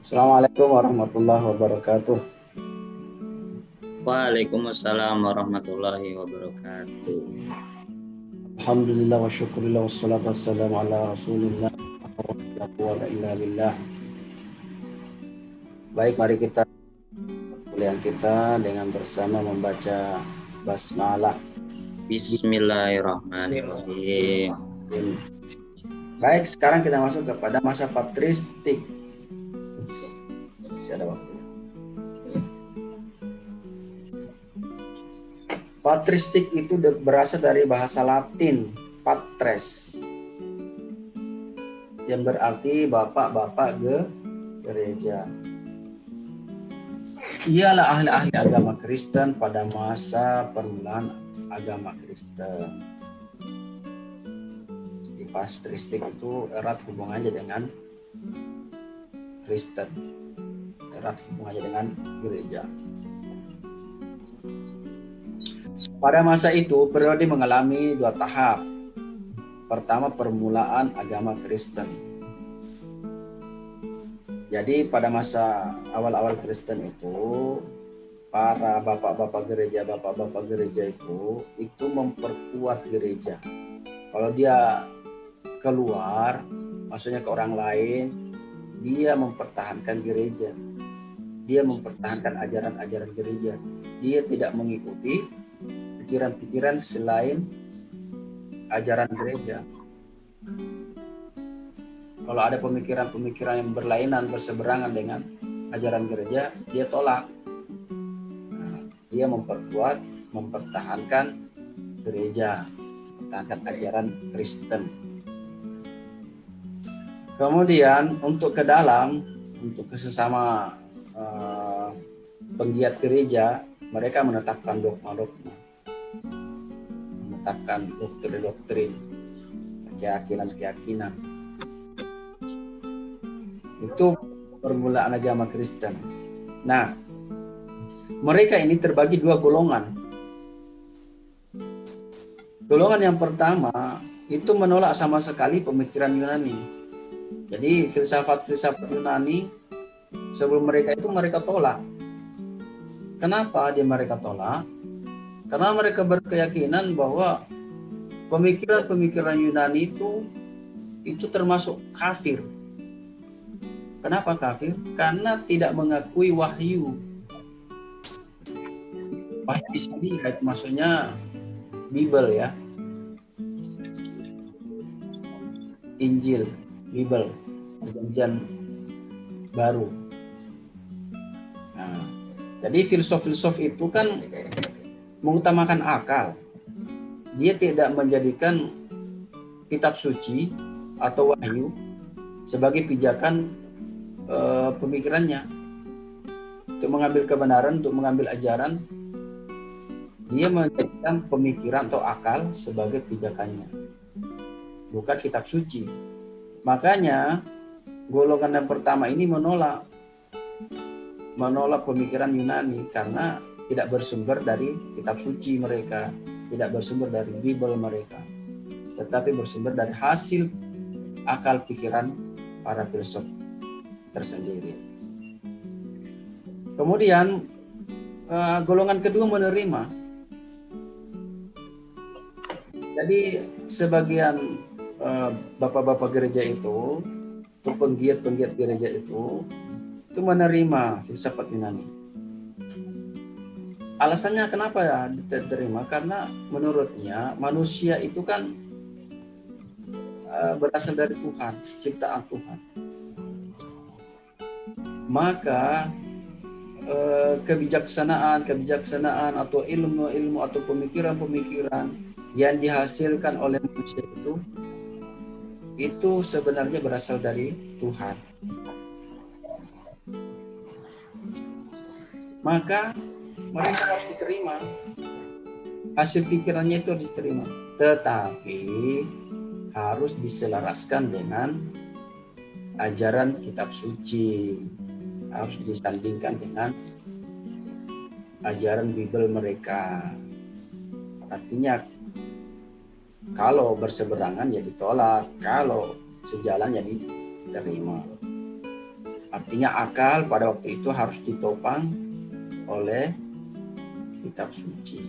Assalamualaikum warahmatullahi wabarakatuh. Waalaikumsalam warahmatullahi wabarakatuh. Alhamdulillah wa syukurillah wassalatu wassalamu ala rasulillah wa quwwata illa billah. Baik, mari kita kuliah kita dengan bersama membaca basmalah. Bismillahirrahmanirrahim. Baik, sekarang kita masuk kepada masa patristik. Masih ada waktu. Patristik itu berasal dari bahasa Latin patres, yang berarti bapak-bapak gereja. Ialah ahli-ahli agama Kristen pada masa permulaan agama Kristen. Jadi patristik itu erat hubungannya dengan Kristen, erat hubungannya dengan gereja. Pada masa itu, periode mengalami dua tahap. Pertama, permulaan agama Kristen. Jadi pada masa awal-awal Kristen itu, para bapak-bapak gereja itu memperkuat gereja. Kalau dia keluar, maksudnya ke orang lain, dia mempertahankan gereja. Dia mempertahankan ajaran-ajaran gereja. Dia tidak mengikuti pikiran-pikiran selain ajaran gereja. Kalau ada pemikiran-pemikiran yang berlainan, berseberangan dengan ajaran gereja, dia tolak. Dia memperkuat, mempertahankan gereja, mempertahankan ajaran Kristen. Kemudian untuk ke dalam, untuk kesesama penggiat gereja, mereka menetapkan dogma-dogma, menetapkan doktrin-doktrin, keyakinan-keyakinan. Itu permulaan agama Kristen. Nah, mereka ini terbagi dua golongan. Golongan yang pertama itu menolak sama sekali pemikiran Yunani. Jadi filsafat-filsafat Yunani sebelum mereka itu mereka tolak. Kenapa mereka tolak? Karena mereka berkeyakinan bahwa pemikiran-pemikiran Yunani itu termasuk kafir. Kenapa kafir? Karena tidak mengakui wahyu. Wahyu di sini maksudnya Bible ya. Injil, Bible, perjanjian baru. Nah, jadi filsuf-filsuf itu kan mengutamakan akal. Dia tidak menjadikan kitab suci atau wahyu sebagai pijakan pemikirannya. Untuk mengambil kebenaran, untuk mengambil ajaran, dia menjadikan pemikiran atau akal sebagai pijakannya, bukan kitab suci. Makanya golongan yang pertama ini menolak pemikiran Yunani karena tidak bersumber dari kitab suci mereka, tidak bersumber dari Bible mereka, tetapi bersumber dari hasil akal pikiran para filsuf tersendiri. Kemudian golongan kedua menerima. Jadi sebagian bapak-bapak gereja itu, atau penggiat-penggiat gereja itu menerima filsafat Yunani. Alasannya kenapa diterima? Karena menurutnya manusia itu kan berasal dari Tuhan, ciptaan Tuhan. Maka kebijaksanaan atau ilmu atau pemikiran yang dihasilkan oleh manusia itu sebenarnya berasal dari Tuhan. Maka mereka harus diterima, hasil pikirannya itu harus diterima, tetapi harus diselaraskan dengan ajaran kitab suci, harus disandingkan dengan ajaran Bible mereka. Artinya kalau berseberangan ya ditolak, kalau sejalan ya diterima. Artinya akal pada waktu itu harus ditopang oleh kitab suci.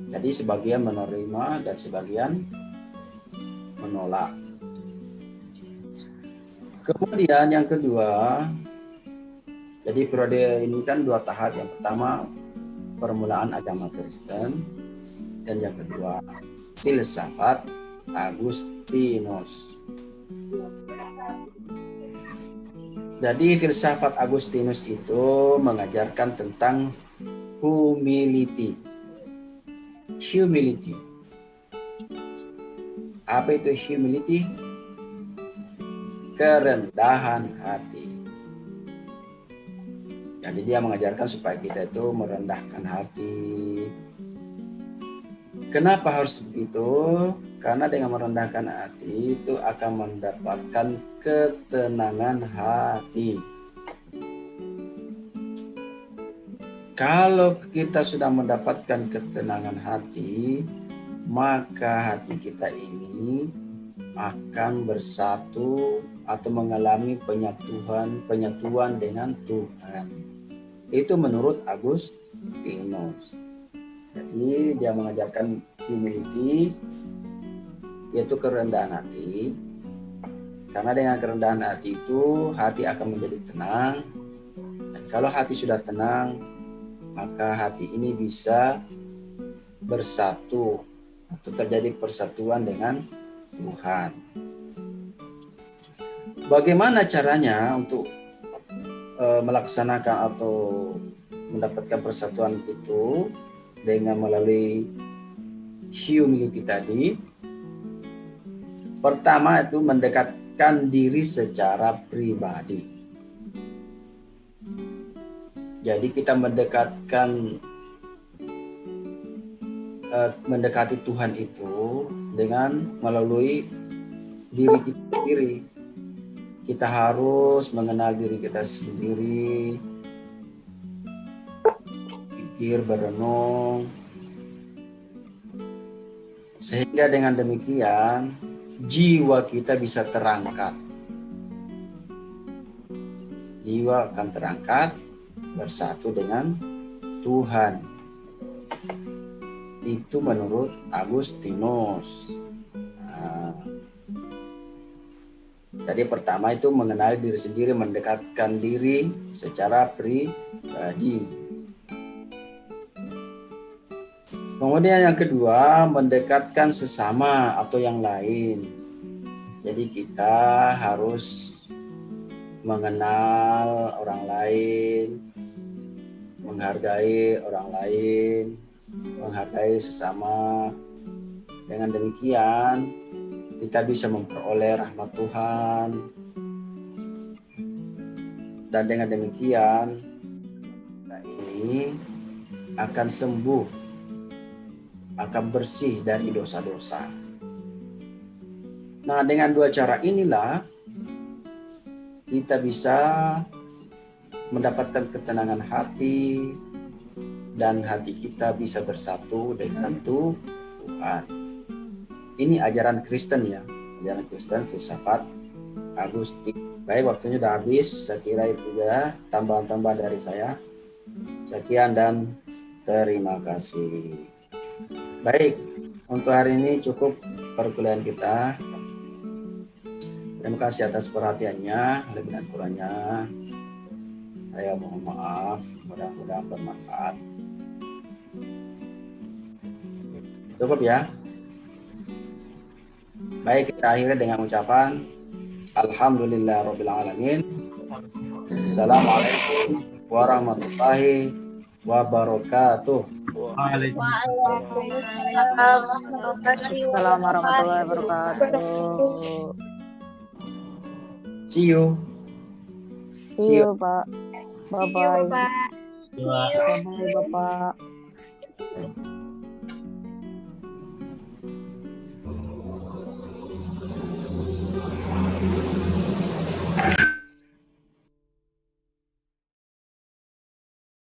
Jadi sebagian menerima dan sebagian menolak. Kemudian yang kedua, jadi periode ini kan 2 tahap. Yang pertama permulaan agama Kristen, dan yang kedua filsafat Agustinus. Jadi filsafat Agustinus itu mengajarkan tentang humility. Apa itu humility? Kerendahan hati. Jadi dia mengajarkan supaya kita itu merendahkan hati. Kenapa harus begitu? Karena dengan merendahkan hati itu akan mendapatkan ketenangan hati. Kalau kita sudah mendapatkan ketenangan hati, maka hati kita ini akan bersatu atau mengalami penyatuan dengan Tuhan. Itu menurut Agustinus. Jadi dia mengajarkan humility, yaitu kerendahan hati. Karena dengan kerendahan hati itu hati akan menjadi tenang. Dan kalau hati sudah tenang, maka hati ini bisa bersatu atau terjadi persatuan dengan Tuhan. Bagaimana caranya untuk melaksanakan atau mendapatkan persatuan itu? Dengan melalui humility tadi. Pertama itu mendekatkan diri secara pribadi. Jadi kita mendekati Tuhan itu dengan melalui diri kita sendiri. Kita harus mengenal diri kita sendiri, pikir, berenung, sehingga dengan demikian jiwa kita bisa terangkat. Jiwa akan terangkat bersatu dengan Tuhan. Itu menurut Agustinus. Jadi pertama itu mengenali diri sendiri, mendekatkan diri secara pribadi. Kemudian yang kedua, mendekatkan sesama atau yang lain. Jadi kita harus mengenal orang lain, menghargai orang lain, menghargai sesama. Dengan demikian, kita bisa memperoleh rahmat Tuhan. Dan dengan demikian, kita ini akan sembuh, akan bersih dari dosa-dosa. Nah, dengan 2 cara inilah kita bisa mendapatkan ketenangan hati dan hati kita bisa bersatu dengan Tuhan. Ini ajaran Kristen ya, ajaran Kristen filsafat Agustinus. Baik, waktunya sudah habis. Saya kira itu ya tambahan-tambahan dari saya. Sekian dan terima kasih. Baik, untuk hari ini cukup perkuliahan kita. Terima kasih atas perhatiannya. Lebih dan kurangnya saya mohon maaf. Mudah-mudahan bermanfaat. Cukup ya. Baik, kita akhiri dengan ucapan Alhamdulillahirrabbilalamin. Assalamualaikum warahmatullahi wabarakatuh. Waalaikumsalam warahmatullahi wabarakatuh. See you. See you, Pak. Bye-bye. Bapak. Bye-bye, Bapak.